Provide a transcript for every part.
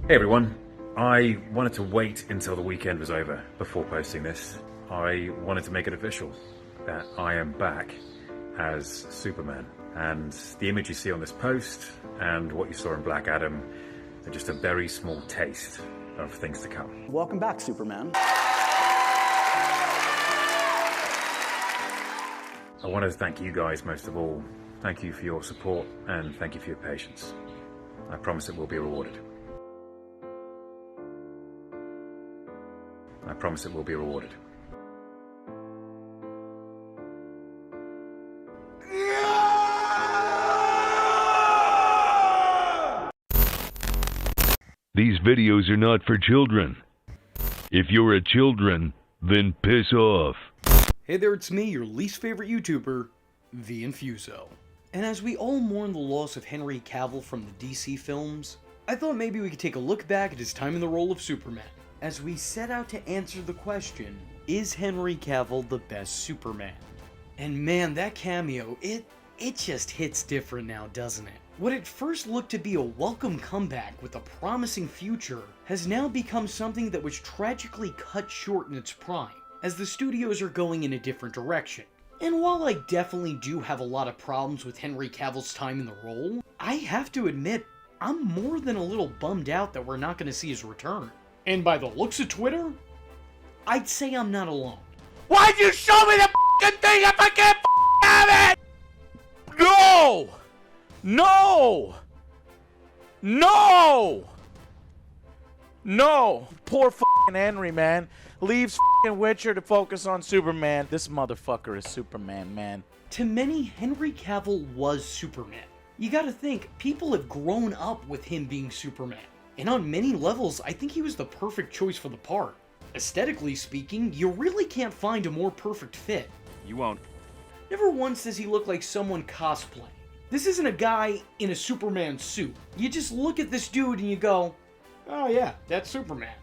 Hey everyone, I wanted to wait until the weekend was over before posting this. I wanted to make it official that I am back as Superman. And the image you see on this post and what you saw in Black Adam are just a very small taste of things to come. Welcome back, Superman. I want to thank you guys most of all. Thank you for your support and thank you for your patience. I promise it will be rewarded. I promise it will be rewarded. These videos are not for children. If you're a children, then piss off. Hey there, it's me, your least favorite YouTuber, the Infuso. And as we all mourn the loss of Henry Cavill from the DC films, I thought maybe we could take a look back at his time in the role of Superman, as we set out to answer the question, is Henry Cavill the best Superman? And man, that cameo, it just hits different now, doesn't it? What at first looked to be a welcome comeback with a promising future has now become something that was tragically cut short in its prime, as the studios are going in a different direction. And while I definitely do have a lot of problems with Henry Cavill's time in the role, I have to admit, I'm more than a little bummed out that we're not going to see his return. And by the looks of Twitter, I'd say I'm not alone. Why'd you show me the f***ing thing if I can't have it? No! No! No! No! Poor f***ing Henry, man. Leaves f***ing Witcher to focus on Superman. This motherfucker is Superman, man. To many, Henry Cavill was Superman. You gotta think, people have grown up with him being Superman. And on many levels, I think he was the perfect choice for the part. Aesthetically speaking, you really can't find a more perfect fit. You won't. Never once does he look like someone cosplaying. This isn't a guy in a Superman suit. You just look at this dude and you go, oh yeah, that's Superman.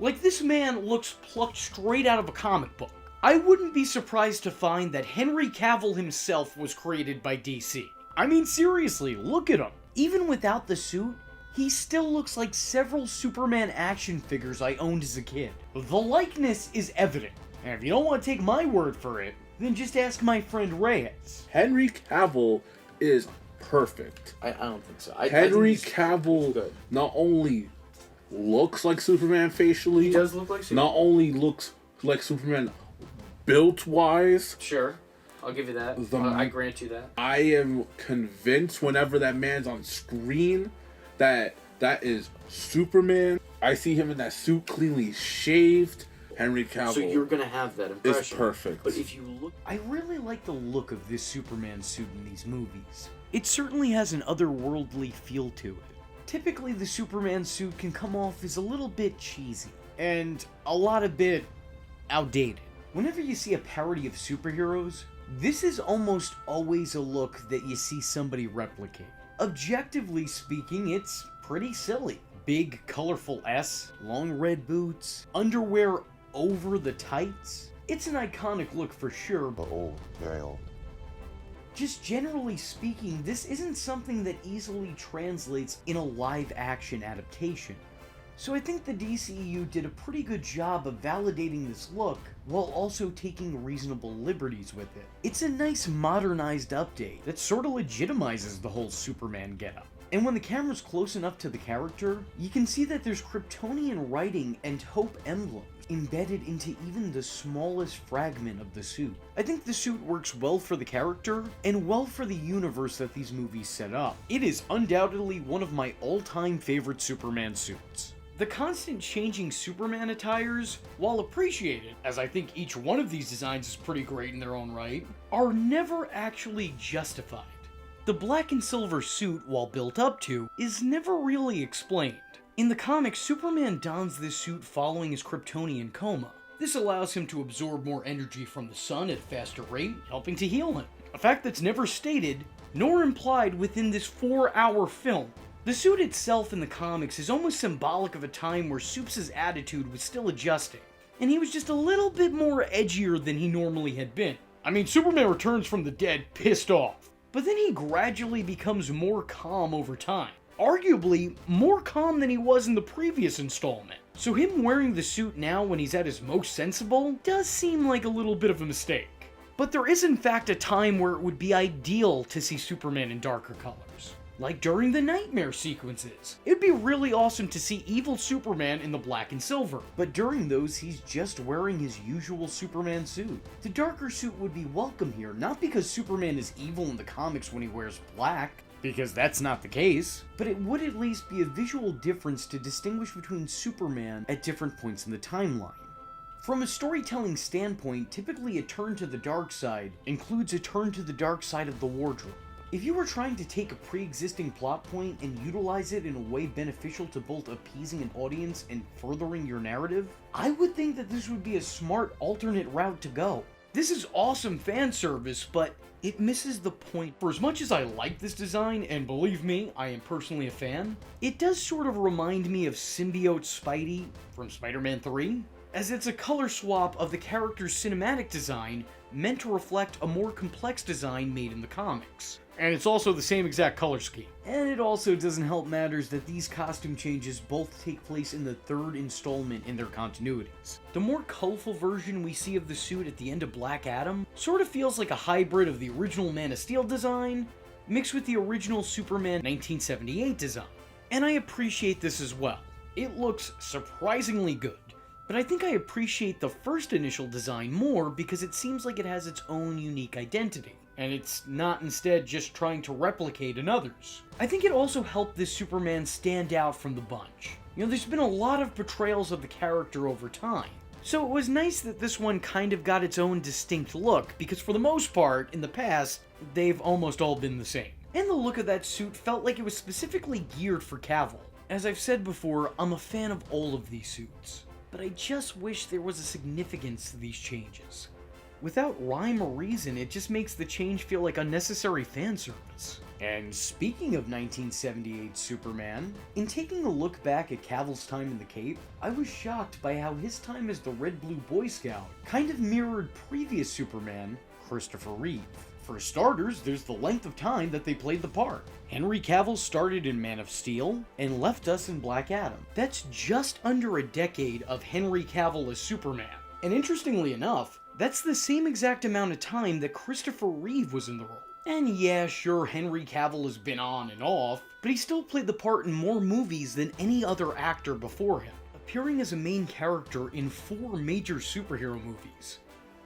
Like, this man looks plucked straight out of a comic book. I wouldn't be surprised to find that Henry Cavill himself was created by DC. I mean, seriously, look at him. Even without the suit, he still looks like several Superman action figures I owned as a kid. The likeness is evident. And if you don't want to take my word for it, then just ask my friend Reyes. Henry Cavill is perfect. I don't think so. Henry think Cavill good. not only looks like Superman facially, He does look like Superman. not only looks like Superman built-wise. Sure, I'll give you that. I grant you that. I am convinced whenever that man's on screen that is Superman. I see him in that suit, cleanly shaved. Henry Cavill. So you're gonna have that impression. It's perfect. But if you look, I really like the look of this Superman suit in these movies. It certainly has an otherworldly feel to it. Typically, the Superman suit can come off as a little bit cheesy, and a bit outdated. Whenever you see a parody of superheroes, this is almost always a look that you see somebody replicate. Objectively speaking, it's pretty silly. Big, colorful S, long red boots, underwear over the tights. It's an iconic look for sure, but old, very old. Just generally speaking, this isn't something that easily translates in a live-action adaptation. So I think the DCEU did a pretty good job of validating this look, while also taking reasonable liberties with it. It's a nice modernized update that sort of legitimizes the whole Superman getup. And when the camera's close enough to the character, you can see that there's Kryptonian writing and Hope emblems embedded into even the smallest fragment of the suit. I think the suit works well for the character, and well for the universe that these movies set up. It is undoubtedly one of my all-time favorite Superman suits. The constant changing Superman attires, while appreciated, as I think each one of these designs is pretty great in their own right, are never actually justified. The black and silver suit, while built up to, is never really explained. In the comics, Superman dons this suit following his Kryptonian coma. This allows him to absorb more energy from the sun at a faster rate, helping to heal him. A fact that's never stated, nor implied within this 4-hour film. The suit itself in the comics is almost symbolic of a time where Supes' attitude was still adjusting, and he was just a little bit more edgier than he normally had been. I mean, Superman returns from the dead pissed off, but then he gradually becomes more calm over time. arguably more calm than he was in the previous installment. So him wearing the suit now when he's at his most sensible does seem like a little bit of a mistake. But there is in fact a time where it would be ideal to see Superman in darker colors. Like during the nightmare sequences. It'd be really awesome to see evil Superman in the black and silver, but during those he's just wearing his usual Superman suit. The darker suit would be welcome here, not because Superman is evil in the comics when he wears black, because that's not the case, but it would at least be a visual difference to distinguish between Superman at different points in the timeline. From a storytelling standpoint, typically a turn to the dark side includes a turn to the dark side of the wardrobe. If you were trying to take a pre-existing plot point and utilize it in a way beneficial to both appeasing an audience and furthering your narrative, I would think that this would be a smart alternate route to go. This is awesome fan service, but it misses the point. For as much as I like this design, and believe me, I am personally a fan, it does sort of remind me of Symbiote Spidey from Spider-Man 3, as it's a color swap of the character's cinematic design meant to reflect a more complex design made in the comics. And it's also the same exact color scheme. And it also doesn't help matters that these costume changes both take place in the third installment in their continuities. The more colorful version we see of the suit at the end of Black Adam sort of feels like a hybrid of the original Man of Steel design mixed with the original Superman 1978 design. And I appreciate this as well. It looks surprisingly good. But I think I appreciate the first initial design more because it seems like it has its own unique identity, and it's not instead just trying to replicate another's. I think it also helped this Superman stand out from the bunch. You know, there's been a lot of portrayals of the character over time, so it was nice that this one kind of got its own distinct look, because for the most part, in the past, they've almost all been the same. And the look of that suit felt like it was specifically geared for Cavill. As I've said before, I'm a fan of all of these suits, but I just wish there was a significance to these changes. Without rhyme or reason, it just makes the change feel like unnecessary fan service. And speaking of 1978 Superman, in taking a look back at Cavill's time in the Cape, I was shocked by how his time as the Red Blue Boy Scout kind of mirrored previous Superman, Christopher Reeve. For starters, there's the length of time that they played the part. Henry Cavill started in Man of Steel and left us in Black Adam. That's just under a decade of Henry Cavill as Superman. And interestingly enough, that's the same exact amount of time that Christopher Reeve was in the role. And yeah, sure, Henry Cavill has been on and off, but he still played the part in more movies than any other actor before him, appearing as a main character in 4 major superhero movies.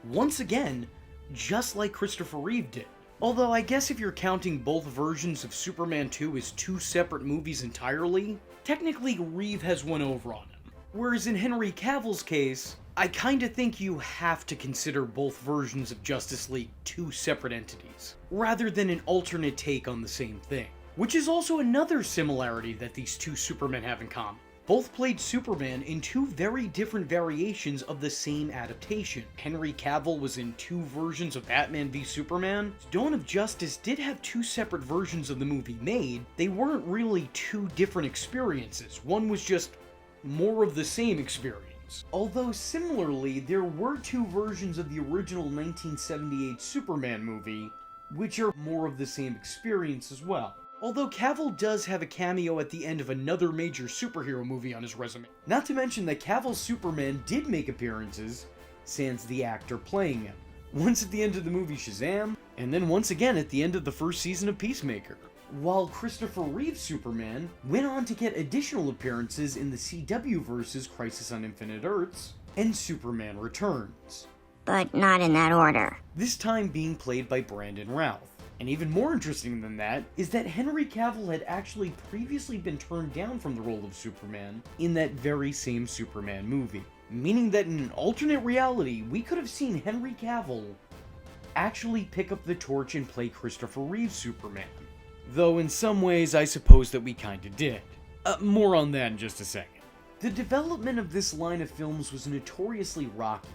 Once again, just like Christopher Reeve did. Although I guess if you're counting both versions of Superman 2 as 2 separate movies entirely, technically Reeve has won over on him. Whereas in Henry Cavill's case, I kinda think you have to consider both versions of Justice League 2 separate entities, rather than an alternate take on the same thing. Which is also another similarity that these 2 Supermen have in common. Both played Superman in 2 very different variations of the same adaptation. Henry Cavill was in 2 versions of Batman v Superman. Dawn of Justice did have 2 separate versions of the movie made. They weren't really 2 different experiences. One was just more of the same experience. Although similarly, there were 2 versions of the original 1978 Superman movie, which are more of the same experience as well. Although Cavill does have a cameo at the end of another major superhero movie on his resume. Not to mention that Cavill's Superman did make appearances, sans the actor playing him. Once at the end of the movie Shazam, and then once again at the end of the first season of Peacemaker. While Christopher Reeve's Superman went on to get additional appearances in the CW versus Crisis on Infinite Earths and Superman Returns. But not in that order. This time being played by Brandon Routh. And even more interesting than that is that Henry Cavill had actually previously been turned down from the role of Superman in that very same Superman movie. Meaning that in an alternate reality, we could have seen Henry Cavill actually pick up the torch and play Christopher Reeve's Superman. Though in some ways, I suppose that we kinda did. More on that in just a second. The development of this line of films was notoriously rocky.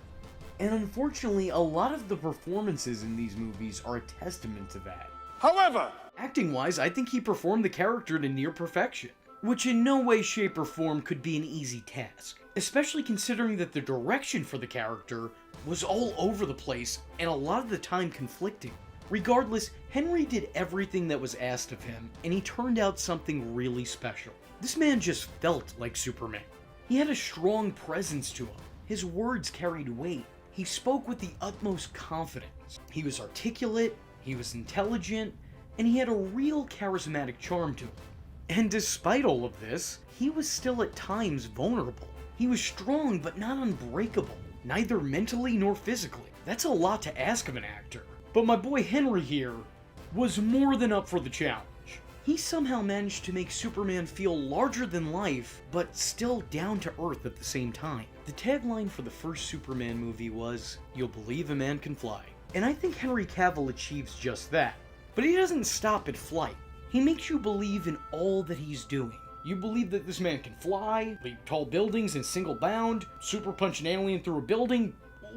And unfortunately, a lot of the performances in these movies are a testament to that. However, acting-wise, I think he performed the character to near perfection, which in no way, shape, or form could be an easy task, especially considering that the direction for the character was all over the place and a lot of the time conflicting. Regardless, Henry did everything that was asked of him, and he turned out something really special. This man just felt like Superman. He had a strong presence to him. His words carried weight. He spoke with the utmost confidence. He was articulate, he was intelligent, and he had a real charismatic charm to him. And despite all of this, he was still at times vulnerable. He was strong but not unbreakable, neither mentally nor physically. That's a lot to ask of an actor. But my boy Henry here was more than up for the challenge. He somehow managed to make Superman feel larger than life, but still down to earth at the same time. The tagline for the first Superman movie was, "You'll believe a man can fly." And I think Henry Cavill achieves just that. But he doesn't stop at flight. He makes you believe in all that he's doing. You believe that this man can fly, leap tall buildings in single bound, super punch an alien through a building,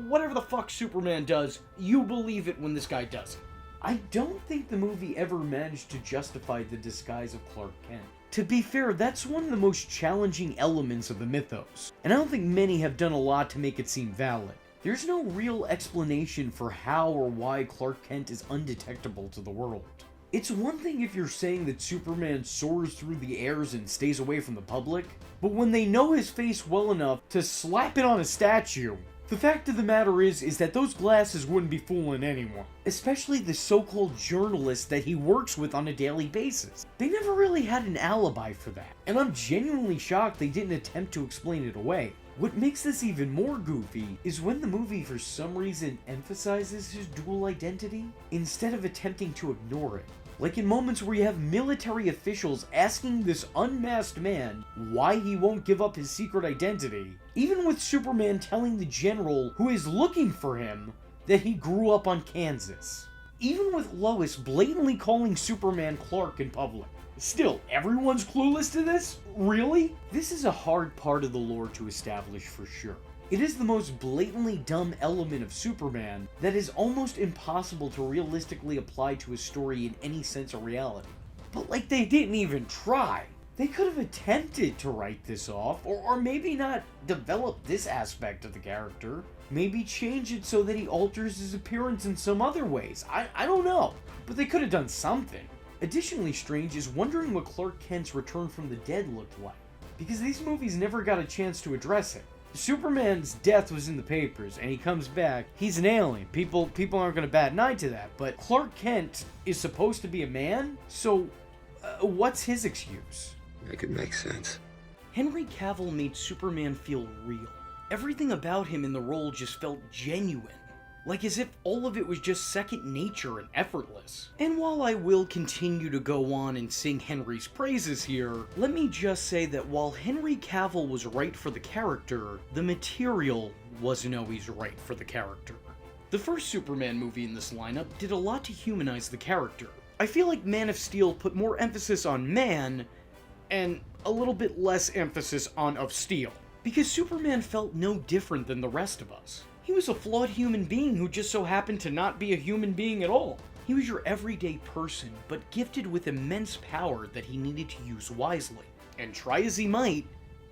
whatever the fuck Superman does, you believe it when this guy does it. I don't think the movie ever managed to justify the disguise of Clark Kent. To be fair, that's one of the most challenging elements of the mythos, and I don't think many have done a lot to make it seem valid. There's no real explanation for how or why Clark Kent is undetectable to the world. It's one thing if you're saying that Superman soars through the airs and stays away from the public, but when they know his face well enough to slap it on a statue, the fact of the matter is that those glasses wouldn't be fooling anyone. Especially the so-called journalists that he works with on a daily basis. They never really had an alibi for that, and I'm genuinely shocked they didn't attempt to explain it away. What makes this even more goofy is when the movie for some reason emphasizes his dual identity, instead of attempting to ignore it. Like in moments where you have military officials asking this unmasked man why he won't give up his secret identity, even with Superman telling the general who is looking for him that he grew up on Kansas. Even with Lois blatantly calling Superman Clark in public. Still, everyone's clueless to this? Really? This is a hard part of the lore to establish for sure. It is the most blatantly dumb element of Superman that is almost impossible to realistically apply to a story in any sense of reality. But like they didn't even try. They could have attempted to write this off, or maybe not develop this aspect of the character. Maybe change it so that he alters his appearance in some other ways. I don't know. But they could have done something. Additionally strange is wondering what Clark Kent's return from the dead looked like, because these movies never got a chance to address it. Superman's death was in the papers, and he comes back. He's an alien. People aren't going to bat an eye to that. But Clark Kent is supposed to be a man, so what's his excuse? Make it make sense. Henry Cavill made Superman feel real. Everything about him in the role just felt genuine. Like as if all of it was just second nature and effortless. And while I will continue to go on and sing Henry's praises here, let me just say that while Henry Cavill was right for the character, the material wasn't always right for the character. The first Superman movie in this lineup did a lot to humanize the character. I feel like Man of Steel put more emphasis on man, and a little bit less emphasis on of steel. Because Superman felt no different than the rest of us. He was a flawed human being who just so happened to not be a human being at all. He was your everyday person, but gifted with immense power that he needed to use wisely. And try as he might,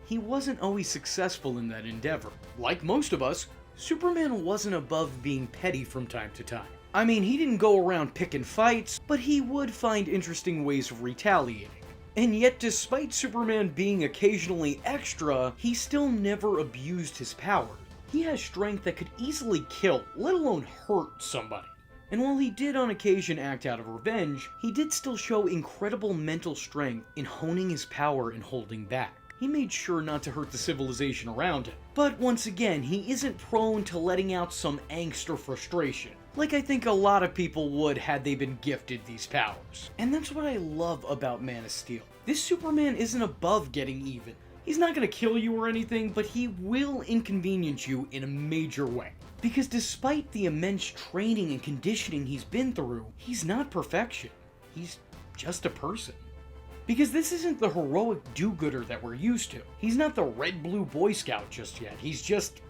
he wasn't always successful in that endeavor. Like most of us, Superman wasn't above being petty from time to time. I mean, he didn't go around picking fights, but he would find interesting ways of retaliating. And yet, despite Superman being occasionally extra, he still never abused his power. He has strength that could easily kill, let alone hurt somebody. And while he did on occasion act out of revenge, he did still show incredible mental strength in honing his power and holding back. He made sure not to hurt the civilization around him. But once again, he isn't prone to letting out some angst or frustration, like I think a lot of people would had they been gifted these powers. And that's what I love about Man of Steel. This Superman isn't above getting even. He's not gonna kill you or anything, but he will inconvenience you in a major way. Because despite the immense training and conditioning he's been through, he's not perfection. He's just a person. Because this isn't the heroic do-gooder that we're used to. He's not the red-blue Boy Scout just yet. He's just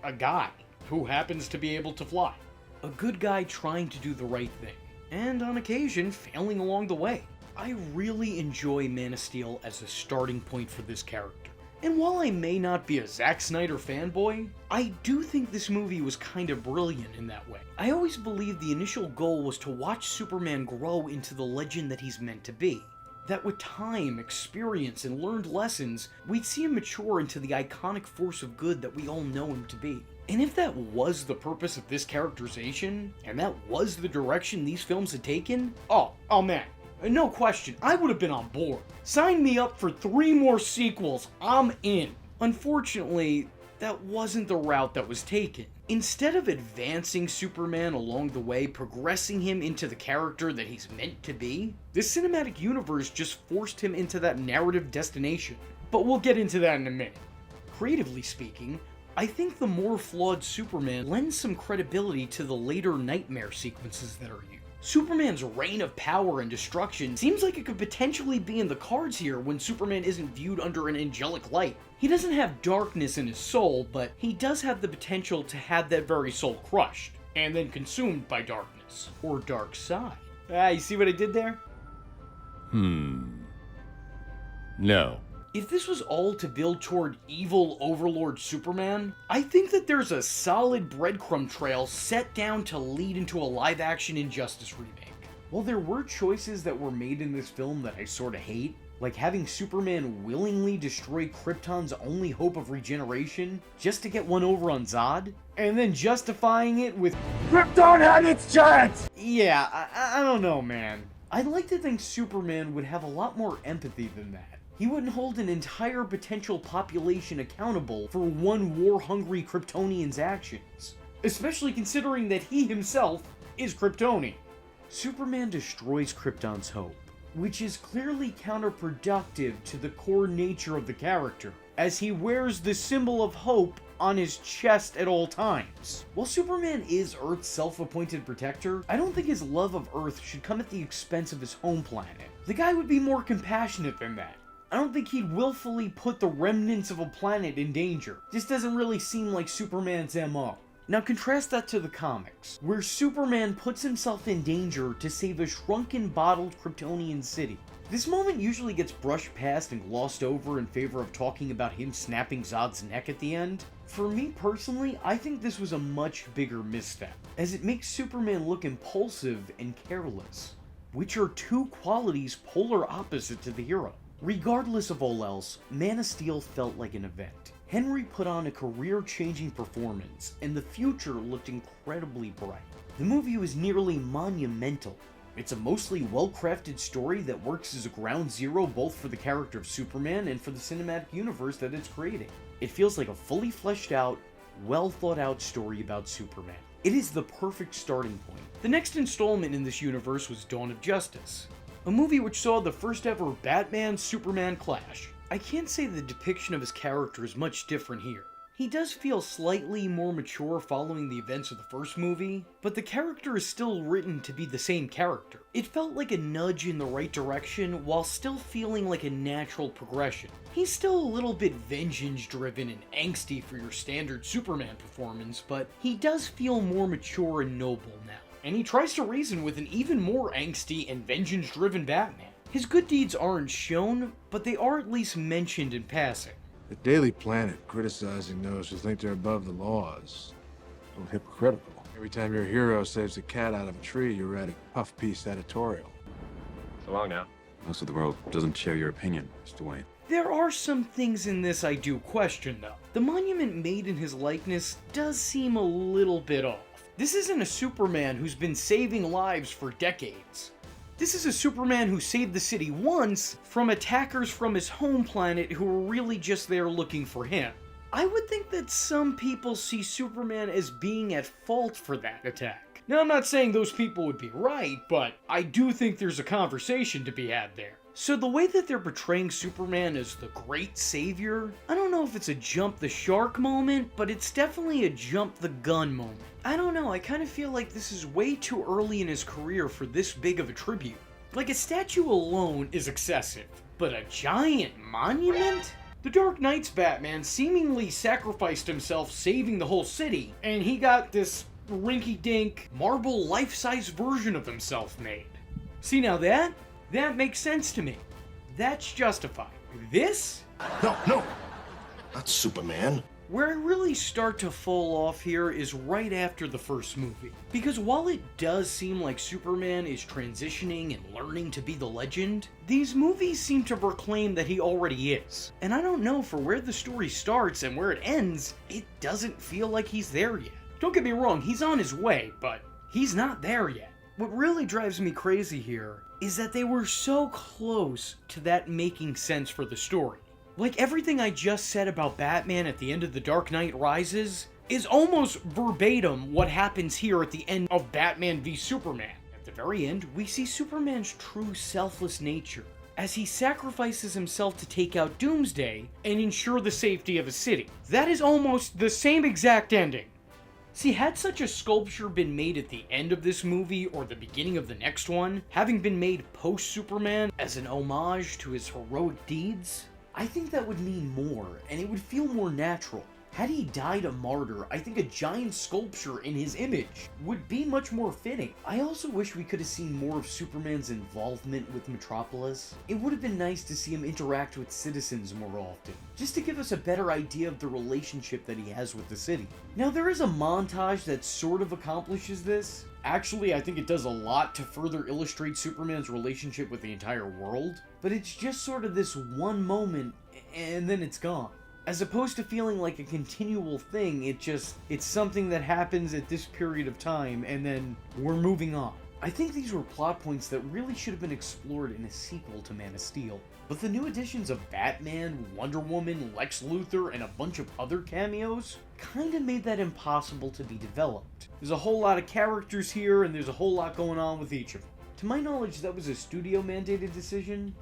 a guy who happens to be able to fly. A good guy trying to do the right thing, and on occasion failing along the way. I really enjoy Man of Steel as a starting point for this character. And while I may not be a Zack Snyder fanboy, I do think this movie was kind of brilliant in that way. I always believed the initial goal was to watch Superman grow into the legend that he's meant to be. That with time, experience, and learned lessons, we'd see him mature into the iconic force of good that we all know him to be. And if that was the purpose of this characterization, and that was the direction these films had taken, oh man, no question, I would have been on board. Sign me up for 3 more sequels, I'm in. Unfortunately, that wasn't the route that was taken. Instead of advancing Superman along the way, progressing him into the character that he's meant to be, this cinematic universe just forced him into that narrative destination. But we'll get into that in a minute. Creatively speaking, I think the more flawed Superman lends some credibility to the later nightmare sequences that are used. Superman's reign of power and destruction seems like it could potentially be in the cards here when Superman isn't viewed under an angelic light. He doesn't have darkness in his soul, but he does have the potential to have that very soul crushed, and then consumed by darkness, or dark side. You see what I did there? No. If this was all to build toward evil Overlord Superman, I think that there's a solid breadcrumb trail set down to lead into a live-action Injustice remake. While there were choices that were made in this film that I sorta hate, like having Superman willingly destroy Krypton's only hope of regeneration just to get one over on Zod, and then justifying it with Krypton had its chance! Yeah, I don't know, man. I'd like to think Superman would have a lot more empathy than that. He wouldn't hold an entire potential population accountable for one war-hungry Kryptonian's actions, especially considering that he himself is Kryptonian. Superman destroys Krypton's hope, which is clearly counterproductive to the core nature of the character, as he wears the symbol of hope on his chest at all times. While Superman is Earth's self-appointed protector, I don't think his love of Earth should come at the expense of his home planet. The guy would be more compassionate than that. I don't think he'd willfully put the remnants of a planet in danger. This doesn't really seem like Superman's MO. Now contrast that to the comics, where Superman puts himself in danger to save a shrunken, bottled Kryptonian city. This moment usually gets brushed past and glossed over in favor of talking about him snapping Zod's neck at the end. For me personally, I think this was a much bigger misstep, as it makes Superman look impulsive and careless, which are 2 qualities polar opposite to the hero. Regardless of all else, Man of Steel felt like an event. Henry put on a career-changing performance, and the future looked incredibly bright. The movie was nearly monumental. It's a mostly well-crafted story that works as a ground zero both for the character of Superman and for the cinematic universe that it's creating. It feels like a fully fleshed out, well-thought-out story about Superman. It is the perfect starting point. The next installment in this universe was Dawn of Justice, a movie which saw the first ever Batman-Superman clash. I can't say the depiction of his character is much different here. He does feel slightly more mature following the events of the first movie, but the character is still written to be the same character. It felt like a nudge in the right direction while still feeling like a natural progression. He's still a little bit vengeance-driven and angsty for your standard Superman performance, but he does feel more mature and noble now. And he tries to reason with an even more angsty and vengeance-driven Batman. His good deeds aren't shown, but they are at least mentioned in passing. The Daily Planet criticizing those who think they're above the laws. A little hypocritical. Every time your hero saves a cat out of a tree, you're writing puff piece editorial. So long now. Most of the world doesn't share your opinion, Mr. Wayne. There are some things in this I do question, though. The monument made in his likeness does seem a little bit off. This isn't a Superman who's been saving lives for decades. This is a Superman who saved the city once from attackers from his home planet who were really just there looking for him. I would think that some people see Superman as being at fault for that attack. Now, I'm not saying those people would be right, but I do think there's a conversation to be had there. So the way that they're portraying Superman as the great savior, I don't know if it's a jump the shark moment, but it's definitely a jump the gun moment. I don't know, I kind of feel like this is way too early in his career for this big of a tribute. Like, a statue alone is excessive, but a giant monument? The Dark Knight's Batman seemingly sacrificed himself saving the whole city, and he got this rinky-dink, marble life-size version of himself made. See, now that makes sense to me. That's justified. This? No, not Superman. Where I really start to fall off here is right after the first movie. Because while it does seem like Superman is transitioning and learning to be the legend, these movies seem to proclaim that he already is. And I don't know, for where the story starts and where it ends, it doesn't feel like he's there yet. Don't get me wrong, he's on his way, but he's not there yet. What really drives me crazy here is that they were so close to that making sense for the story. Like, everything I just said about Batman at the end of The Dark Knight Rises is almost verbatim what happens here at the end of Batman v Superman. At the very end, we see Superman's true selfless nature, as he sacrifices himself to take out Doomsday and ensure the safety of a city. That is almost the same exact ending. See, had such a sculpture been made at the end of this movie or the beginning of the next one, having been made post-Superman as an homage to his heroic deeds, I think that would mean more, and it would feel more natural. Had he died a martyr, I think a giant sculpture in his image would be much more fitting. I also wish we could have seen more of Superman's involvement with Metropolis. It would have been nice to see him interact with citizens more often, just to give us a better idea of the relationship that he has with the city. Now, there is a montage that sort of accomplishes this. Actually, I think it does a lot to further illustrate Superman's relationship with the entire world, but it's just sort of this one moment, and then it's gone. As opposed to feeling like a continual thing, it's something that happens at this period of time, and then we're moving on. I think these were plot points that really should have been explored in a sequel to Man of Steel. But the new additions of Batman, Wonder Woman, Lex Luthor, and a bunch of other cameos kinda made that impossible to be developed. There's a whole lot of characters here, and there's a whole lot going on with each of them. To my knowledge, that was a studio-mandated decision,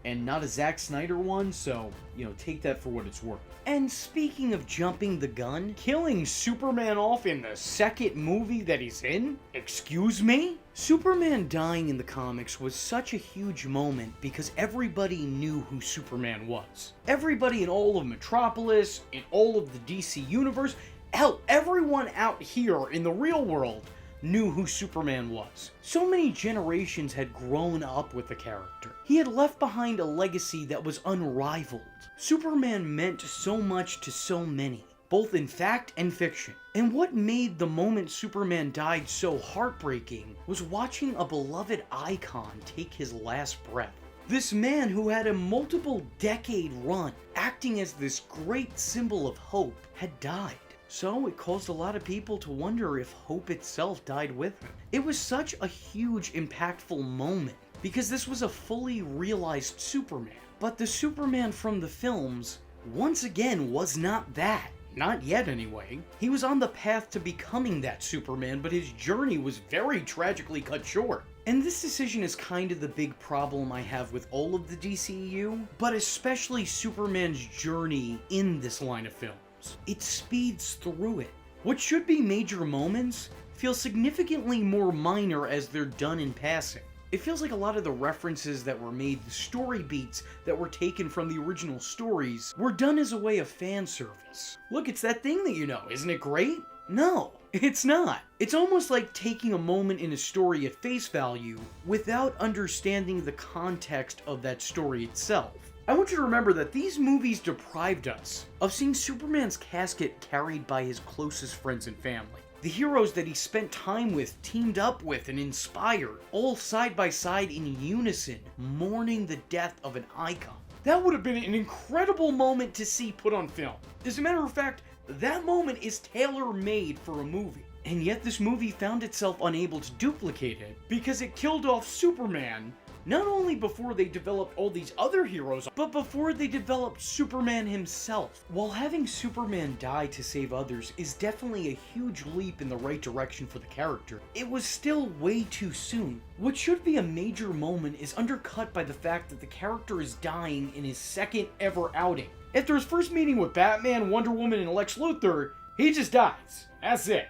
and not a Zack Snyder one, so, take that for what it's worth. And speaking of jumping the gun, killing Superman off in the second movie that he's in? Excuse me? Superman dying in the comics was such a huge moment because everybody knew who Superman was. Everybody in all of Metropolis, in all of the DC universe, hell, everyone out here in the real world knew who Superman was. So many generations had grown up with the character. He had left behind a legacy that was unrivaled. Superman meant so much to so many, both in fact and fiction. And what made the moment Superman died so heartbreaking was watching a beloved icon take his last breath. This man who had a multiple-decade run, acting as this great symbol of hope, had died. So it caused a lot of people to wonder if hope itself died with him. It was such a huge, impactful moment, because this was a fully realized Superman. But the Superman from the films, once again, was not that. Not yet, anyway. He was on the path to becoming that Superman, but his journey was very tragically cut short. And this decision is kind of the big problem I have with all of the DCEU, but especially Superman's journey in this line of films. It speeds through it. What should be major moments feel significantly more minor as they're done in passing. It feels like a lot of the references that were made, the story beats that were taken from the original stories, were done as a way of fan service. Look, it's that thing that you know, isn't it great? No, it's not. It's almost like taking a moment in a story at face value without understanding the context of that story itself. I want you to remember that these movies deprived us of seeing Superman's casket carried by his closest friends and family. The heroes that he spent time with, teamed up with, and inspired, all side by side in unison, mourning the death of an icon. That would have been an incredible moment to see put on film. As a matter of fact, that moment is tailor-made for a movie. And yet this movie found itself unable to duplicate it because it killed off Superman not only before they developed all these other heroes, but before they developed Superman himself. While having Superman die to save others is definitely a huge leap in the right direction for the character, it was still way too soon. What should be a major moment is undercut by the fact that the character is dying in his second ever outing. After his first meeting with Batman, Wonder Woman, and Lex Luthor, he just dies. That's it.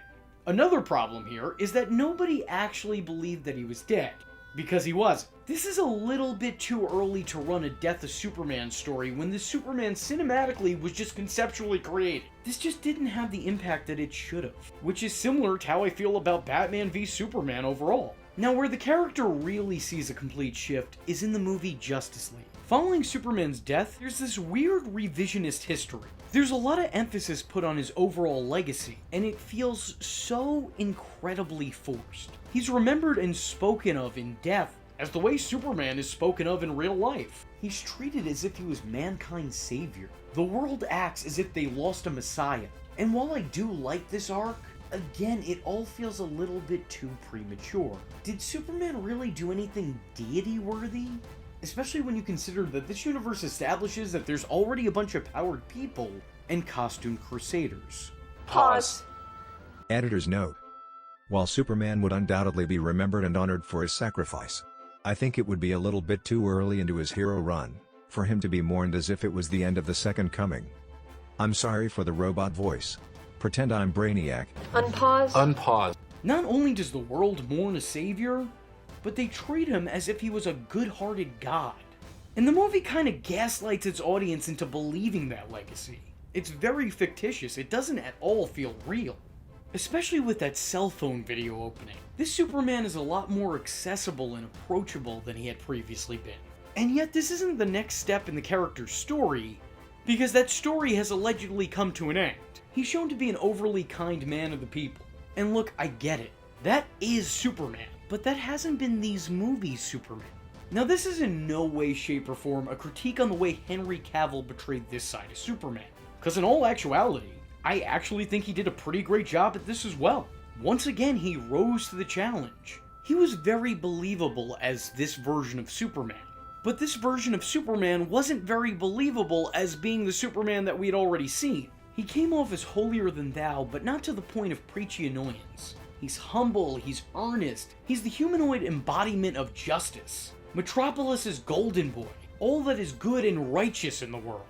Another problem here is that nobody actually believed that he was dead, because he wasn't. This is a little bit too early to run a Death of Superman story when the Superman cinematically was just conceptually created. This just didn't have the impact that it should have, which is similar to how I feel about Batman v Superman overall. Now, where the character really sees a complete shift is in the movie Justice League. Following Superman's death, there's this weird revisionist history. There's a lot of emphasis put on his overall legacy, and it feels so incredibly forced. He's remembered and spoken of in death as the way Superman is spoken of in real life. He's treated as if he was mankind's savior. The world acts as if they lost a messiah. And while I do like this arc, again, it all feels a little bit too premature. Did Superman really do anything deity-worthy? Especially when you consider that this universe establishes that there's already a bunch of powered people and costumed crusaders. Pause. Editor's note. While Superman would undoubtedly be remembered and honored for his sacrifice, I think it would be a little bit too early into his hero run for him to be mourned as if it was the end of the second coming. I'm sorry for the robot voice. Pretend I'm Brainiac. Unpause. Unpause. Not only does the world mourn a savior, but they treat him as if he was a good-hearted god. And the movie kind of gaslights its audience into believing that legacy. It's very fictitious, it doesn't at all feel real. Especially with that cell phone video opening. This Superman is a lot more accessible and approachable than he had previously been. And yet this isn't the next step in the character's story, because that story has allegedly come to an end. He's shown to be an overly kind man of the people. And look, I get it. That is Superman. But that hasn't been these movies' Superman. Now this is in no way, shape, or form a critique on the way Henry Cavill portrayed this side of Superman. Because in all actuality, I actually think he did a pretty great job at this as well. Once again, he rose to the challenge. He was very believable as this version of Superman. But this version of Superman wasn't very believable as being the Superman that we had already seen. He came off as holier-than-thou, but not to the point of preachy annoyance. He's humble, he's earnest, he's the humanoid embodiment of justice. Metropolis's golden boy, all that is good and righteous in the world.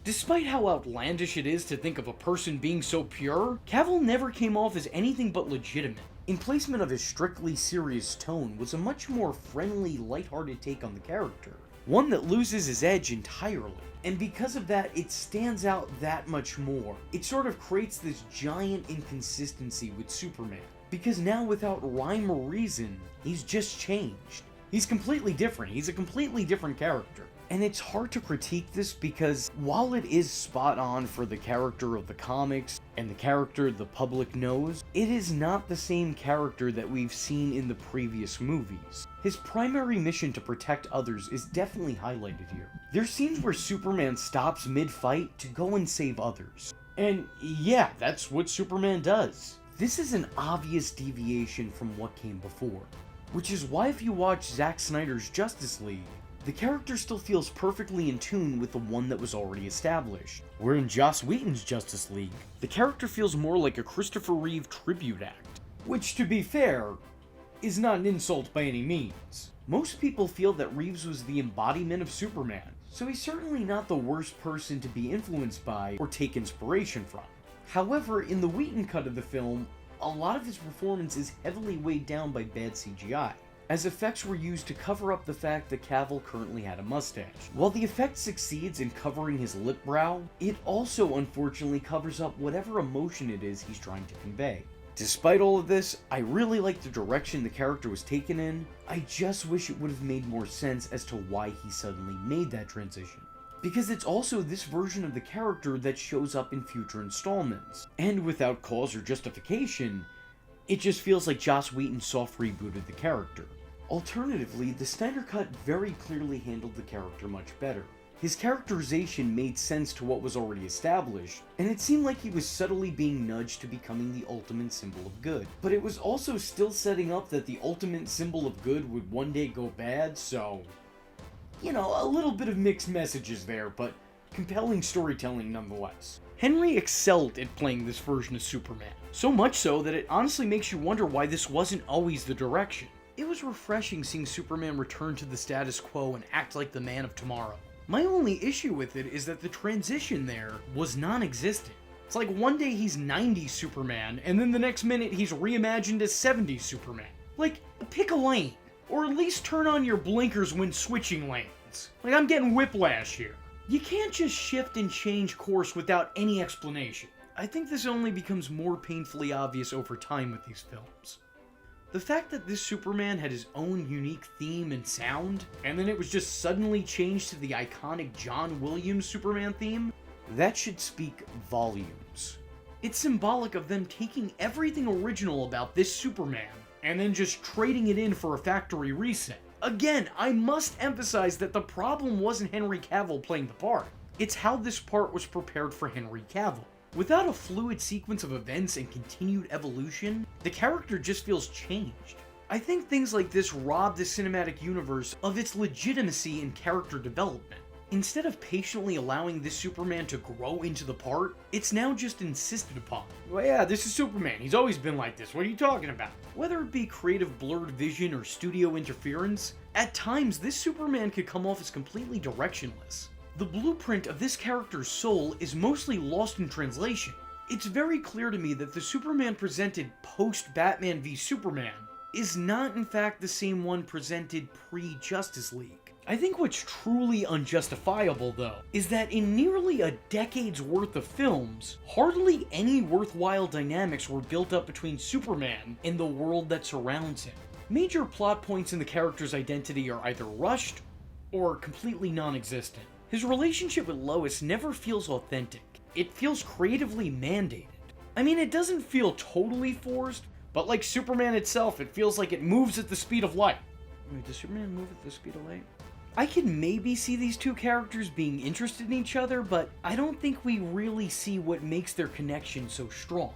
Despite how outlandish it is to think of a person being so pure, Cavill never came off as anything but legitimate. In placement of his strictly serious tone was a much more friendly, lighthearted take on the character. One that loses his edge entirely. And because of that, it stands out that much more. It sort of creates this giant inconsistency with Superman. Because now, without rhyme or reason, he's just changed. He's completely different. He's a completely different character. And it's hard to critique this because while it is spot on for the character of the comics and the character the public knows, it is not the same character that we've seen in the previous movies. His primary mission to protect others is definitely highlighted here. There's scenes where Superman stops mid-fight to go and save others. And yeah, that's what Superman does. This is an obvious deviation from what came before, which is why if you watch Zack Snyder's Justice League, the character still feels perfectly in tune with the one that was already established. Where in Joss Whedon's Justice League, the character feels more like a Christopher Reeve tribute act, which, to be fair, is not an insult by any means. Most people feel that Reeves was the embodiment of Superman, so he's certainly not the worst person to be influenced by or take inspiration from. However, in the Whedon cut of the film, a lot of his performance is heavily weighed down by bad CGI, as effects were used to cover up the fact that Cavill currently had a mustache. While the effect succeeds in covering his lip brow, it also unfortunately covers up whatever emotion it is he's trying to convey. Despite all of this, I really like the direction the character was taken in. I just wish it would have made more sense as to why he suddenly made that transition. Because it's also this version of the character that shows up in future installments. And without cause or justification, it just feels like Joss Whedon soft rebooted the character. Alternatively, the Snyder Cut very clearly handled the character much better. His characterization made sense to what was already established, and it seemed like he was subtly being nudged to becoming the ultimate symbol of good. But it was also still setting up that the ultimate symbol of good would one day go bad, so... a little bit of mixed messages there, but compelling storytelling nonetheless. Henry excelled at playing this version of Superman, so much so that it honestly makes you wonder why this wasn't always the direction. It was refreshing seeing Superman return to the status quo and act like the man of tomorrow. My only issue with it is that the transition there was non-existent. It's like one day he's 90s Superman, and then the next minute he's reimagined as 70s Superman. Like, pick a lane, or at least turn on your blinkers when switching lanes. Like, I'm getting whiplash here. You can't just shift and change course without any explanation. I think this only becomes more painfully obvious over time with these films. The fact that this Superman had his own unique theme and sound, and then it was just suddenly changed to the iconic John Williams Superman theme, that should speak volumes. It's symbolic of them taking everything original about this Superman, and then just trading it in for a factory reset. Again, I must emphasize that the problem wasn't Henry Cavill playing the part. It's how this part was prepared for Henry Cavill. Without a fluid sequence of events and continued evolution, the character just feels changed. I think things like this rob the cinematic universe of its legitimacy in character development. Instead of patiently allowing this Superman to grow into the part, it's now just insisted upon. Well, yeah, this is Superman. He's always been like this. What are you talking about? Whether it be creative blurred vision or studio interference, at times this Superman could come off as completely directionless. The blueprint of this character's soul is mostly lost in translation. It's very clear to me that the Superman presented post-Batman v Superman is not in fact the same one presented pre-Justice League. I think what's truly unjustifiable, though, is that in nearly a decade's worth of films, hardly any worthwhile dynamics were built up between Superman and the world that surrounds him. Major plot points in the character's identity are either rushed or completely non-existent. His relationship with Lois never feels authentic. It feels creatively mandated. I mean, it doesn't feel totally forced, but like Superman itself, it feels like it moves at the speed of light. Wait, does Superman move at the speed of light? I can maybe see these two characters being interested in each other, but I don't think we really see what makes their connection so strong.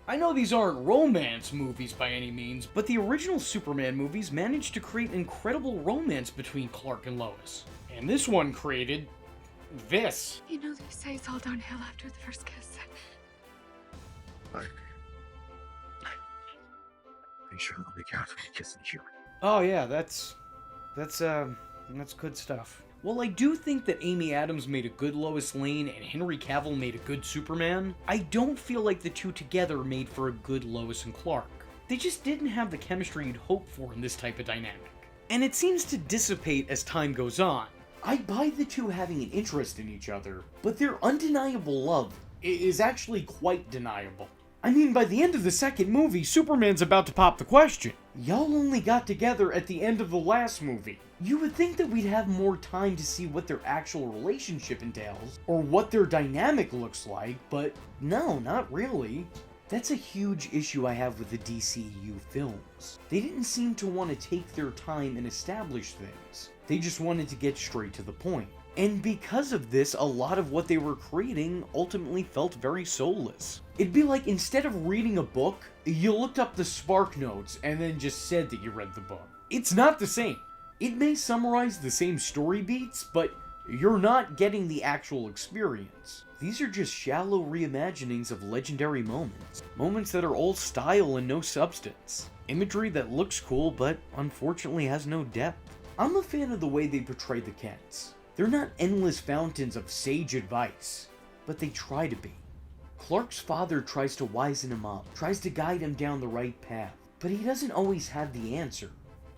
I know these aren't romance movies by any means, but the original Superman movies managed to create incredible romance between Clark and Lois. And this one created this. You know, they say it's all downhill after the first kiss. Pretty sure I'll be careful kissing you. Oh yeah, that's good stuff. While I do think that Amy Adams made a good Lois Lane and Henry Cavill made a good Superman, I don't feel like the two together made for a good Lois and Clark. They just didn't have the chemistry you'd hope for in this type of dynamic. And it seems to dissipate as time goes on. I buy the two having an interest in each other, but their undeniable love is actually quite deniable. I mean, by the end of the second movie, Superman's about to pop the question. Y'all only got together at the end of the last movie. You would think that we'd have more time to see what their actual relationship entails, or what their dynamic looks like, but no, not really. That's a huge issue I have with the DCEU films. They didn't seem to want to take their time and establish things. They just wanted to get straight to the point. And because of this, a lot of what they were creating ultimately felt very soulless. It'd be like instead of reading a book, you looked up the Spark Notes and then just said that you read the book. It's not the same. It may summarize the same story beats, but you're not getting the actual experience. These are just shallow reimaginings of legendary moments. Moments that are all style and no substance. Imagery that looks cool, but unfortunately has no depth. I'm a fan of the way they portray the Kents. They're not endless fountains of sage advice, but they try to be. Clark's father tries to wizen him up, tries to guide him down the right path, but he doesn't always have the answer.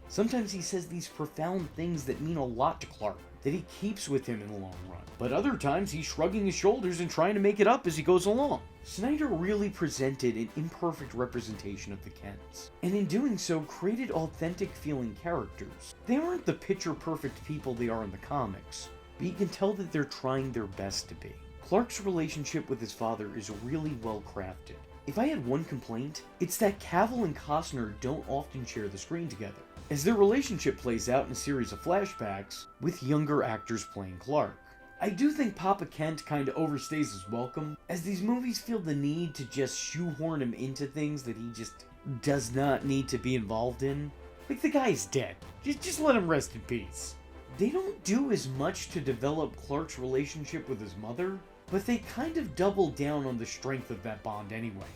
Sometimes he says these profound things that mean a lot to Clark, that he keeps with him in the long run. But other times he's shrugging his shoulders and trying to make it up as he goes along. Snyder really presented an imperfect representation of the Kents, and in doing so created authentic feeling characters. They aren't the picture-perfect people they are in the comics, but you can tell that they're trying their best to be. Clark's relationship with his father is really well crafted. If I had one complaint, it's that Cavill and Costner don't often share the screen together, as their relationship plays out in a series of flashbacks with younger actors playing Clark. I do think Papa Kent kinda overstays his welcome, as these movies feel the need to just shoehorn him into things that he just does not need to be involved in. Like, the guy's dead. Just let him rest in peace. They don't do as much to develop Clark's relationship with his mother, but they kind of double down on the strength of that bond anyway.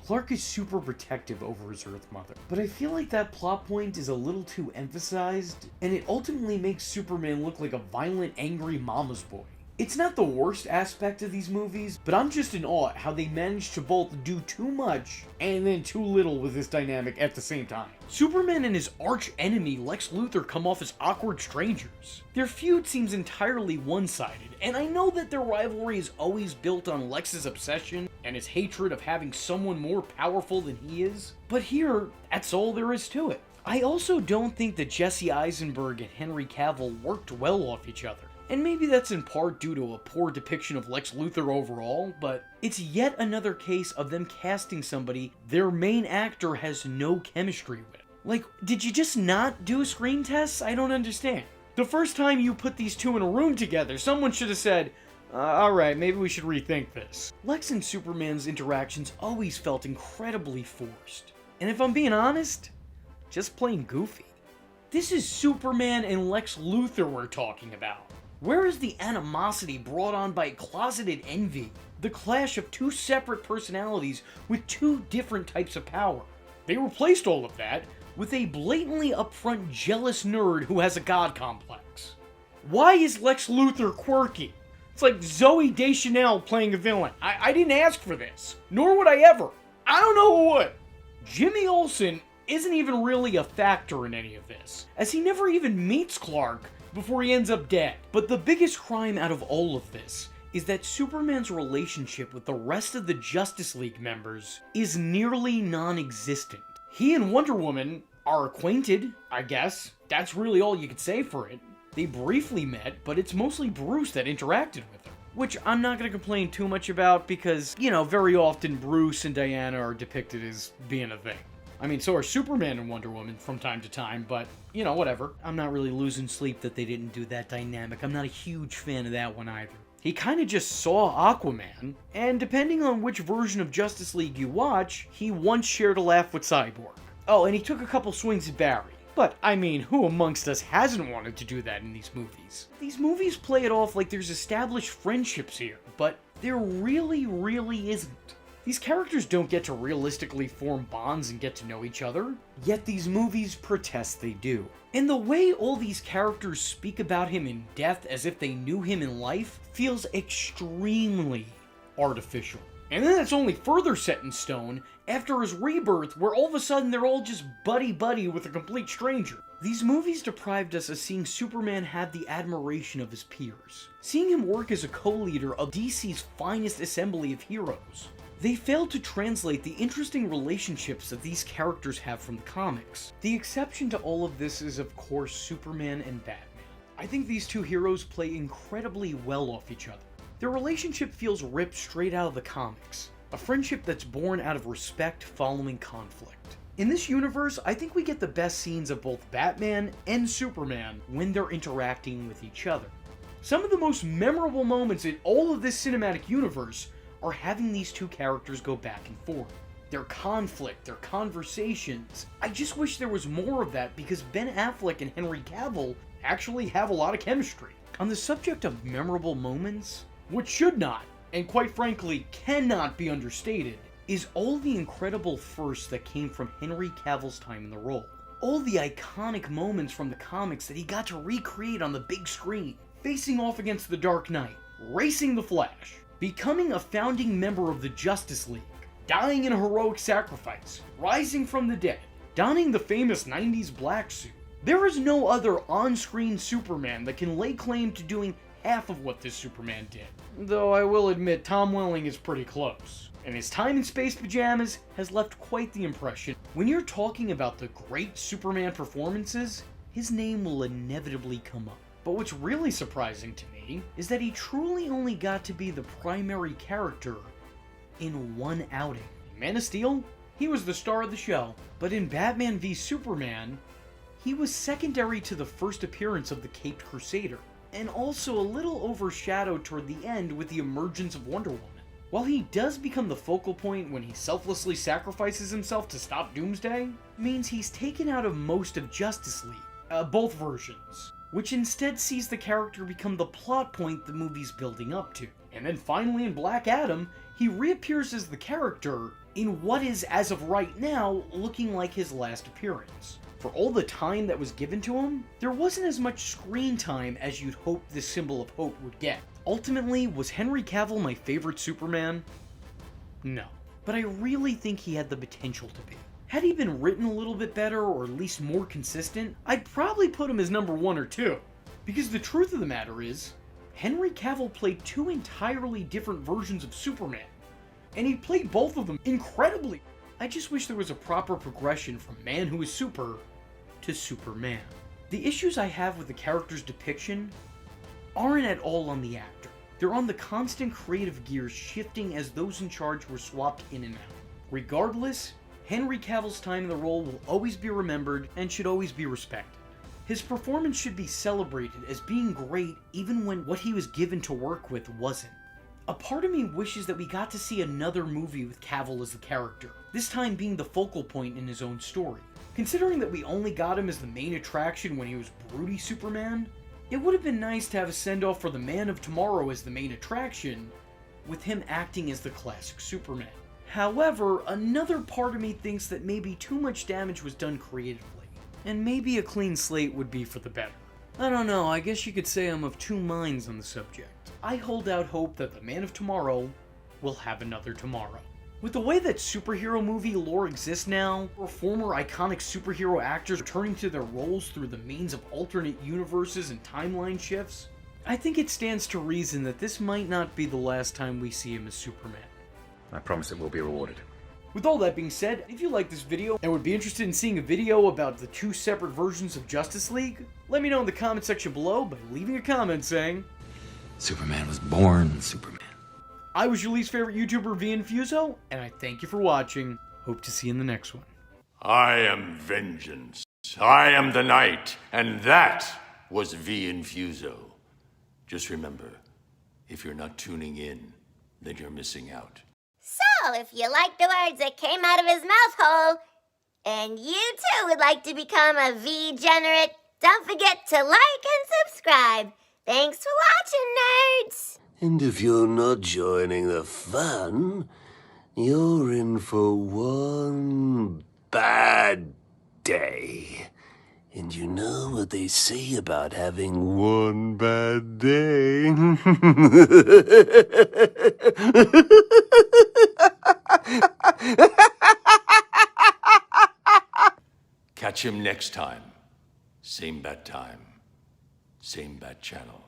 Clark is super protective over his Earth mother, but I feel like that plot point is a little too emphasized, and it ultimately makes Superman look like a violent, angry mama's boy. It's not the worst aspect of these movies, but I'm just in awe at how they managed to both do too much and then too little with this dynamic at the same time. Superman and his arch enemy Lex Luthor come off as awkward strangers. Their feud seems entirely one-sided, and I know that their rivalry is always built on Lex's obsession and his hatred of having someone more powerful than he is, but here, that's all there is to it. I also don't think that Jesse Eisenberg and Henry Cavill worked well off each other. And maybe that's in part due to a poor depiction of Lex Luthor overall, but it's yet another case of them casting somebody their main actor has no chemistry with. Like, did you just not do screen tests? I don't understand. The first time you put these two in a room together, someone should have said, alright, maybe we should rethink this. Lex and Superman's interactions always felt incredibly forced. And if I'm being honest, just plain goofy. This is Superman and Lex Luthor we're talking about. Where is the animosity brought on by closeted envy? The clash of two separate personalities with two different types of power. They replaced all of that with a blatantly upfront jealous nerd who has a god complex. Why is Lex Luthor quirky? It's like Zooey Deschanel playing a villain. I didn't ask for this, nor would I ever. I don't know who would. Jimmy Olsen isn't even really a factor in any of this, as he never even meets Clark before he ends up dead. But the biggest crime out of all of this is that Superman's relationship with the rest of the Justice League members is nearly non-existent. He and Wonder Woman are acquainted, I guess. That's really all you could say for it. They briefly met, but it's mostly Bruce that interacted with her. Which I'm not going to complain too much about because, you know, very often Bruce and Diana are depicted as being a thing. I mean, so are Superman and Wonder Woman from time to time, but, you know, whatever. I'm not really losing sleep that they didn't do that dynamic. I'm not a huge fan of that one either. He kind of just saw Aquaman, and depending on which version of Justice League you watch, he once shared a laugh with Cyborg. Oh, and he took a couple swings at Barry. But, I mean, who amongst us hasn't wanted to do that in these movies? These movies play it off like there's established friendships here, but there really isn't. These characters don't get to realistically form bonds and get to know each other, yet these movies protest they do. And the way all these characters speak about him in death as if they knew him in life feels extremely artificial. And then that's only further set in stone after his rebirth, where all of a sudden they're all just buddy-buddy with a complete stranger. These movies deprived us of seeing Superman have the admiration of his peers, seeing him work as a co-leader of DC's finest assembly of heroes. They failed to translate the interesting relationships that these characters have from the comics. The exception to all of this is, of course, Superman and Batman. I think these two heroes play incredibly well off each other. Their relationship feels ripped straight out of the comics, a friendship that's born out of respect following conflict. In this universe, I think we get the best scenes of both Batman and Superman when they're interacting with each other. Some of the most memorable moments in all of this cinematic universe are having these two characters go back and forth. Their conflict, their conversations. I just wish there was more of that because Ben Affleck and Henry Cavill actually have a lot of chemistry. On the subject of memorable moments, what should not, and quite frankly cannot be understated, is all the incredible firsts that came from Henry Cavill's time in the role. All the iconic moments from the comics that he got to recreate on the big screen. Facing off against the Dark Knight, racing the Flash, becoming a founding member of the Justice League, dying in a heroic sacrifice, rising from the dead, donning the famous 90s black suit. There is no other on-screen Superman that can lay claim to doing half of what this Superman did. Though I will admit Tom Welling is pretty close, and his time in space pajamas has left quite the impression. When you're talking about the great Superman performances, his name will inevitably come up. But what's really surprising to me is that he truly only got to be the primary character in one outing. In Man of Steel, he was the star of the show, but in Batman v Superman, he was secondary to the first appearance of the Caped Crusader, and also a little overshadowed toward the end with the emergence of Wonder Woman. While he does become the focal point when he selflessly sacrifices himself to stop Doomsday, means he's taken out of most of Justice League, both versions, which instead sees the character become the plot point the movie's building up to. And then finally in Black Adam, he reappears as the character in what is, as of right now, looking like his last appearance. For all the time that was given to him, there wasn't as much screen time as you'd hope this symbol of hope would get. Ultimately, was Henry Cavill my favorite Superman? No. But I really think he had the potential to be. Had he been written a little bit better, or at least more consistent, I'd probably put him as number 1 or 2. Because the truth of the matter is, Henry Cavill played 2 entirely different versions of Superman. And he played both of them incredibly. I just wish there was a proper progression from man who is super to Superman. The issues I have with the character's depiction aren't at all on the actor. They're on the constant creative gears shifting as those in charge were swapped in and out. Regardless, Henry Cavill's time in the role will always be remembered and should always be respected. His performance should be celebrated as being great even when what he was given to work with wasn't. A part of me wishes that we got to see another movie with Cavill as the character, this time being the focal point in his own story. Considering that we only got him as the main attraction when he was broody Superman, it would have been nice to have a send-off for the Man of Tomorrow as the main attraction, with him acting as the classic Superman. However, another part of me thinks that maybe too much damage was done creatively, and maybe a clean slate would be for the better. I don't know, I guess you could say I'm of two minds on the subject. I hold out hope that the Man of Tomorrow will have another tomorrow. With the way that superhero movie lore exists now, or former iconic superhero actors returning to their roles through the means of alternate universes and timeline shifts, I think it stands to reason that this might not be the last time we see him as Superman. I promise it will be rewarded. With all that being said, if you like this video and would be interested in seeing a video about the 2 separate versions of Justice League, let me know in the comment section below by leaving a comment saying, Superman was born Superman. I was your least favorite YouTuber, Infuso, and I thank you for watching. Hope to see you in the next one. I am vengeance. I am the night, and that was Infuso. Just remember, if you're not tuning in, then you're missing out. So, if you like the words that came out of his mouth hole, and you too would like to become a V-generate, don't forget to like and subscribe. Thanks for watching, nerds! And if you're not joining the fun, you're in for one bad day. And you know what they say about having one bad day? Catch him next time. Same bat time. Same bat channel.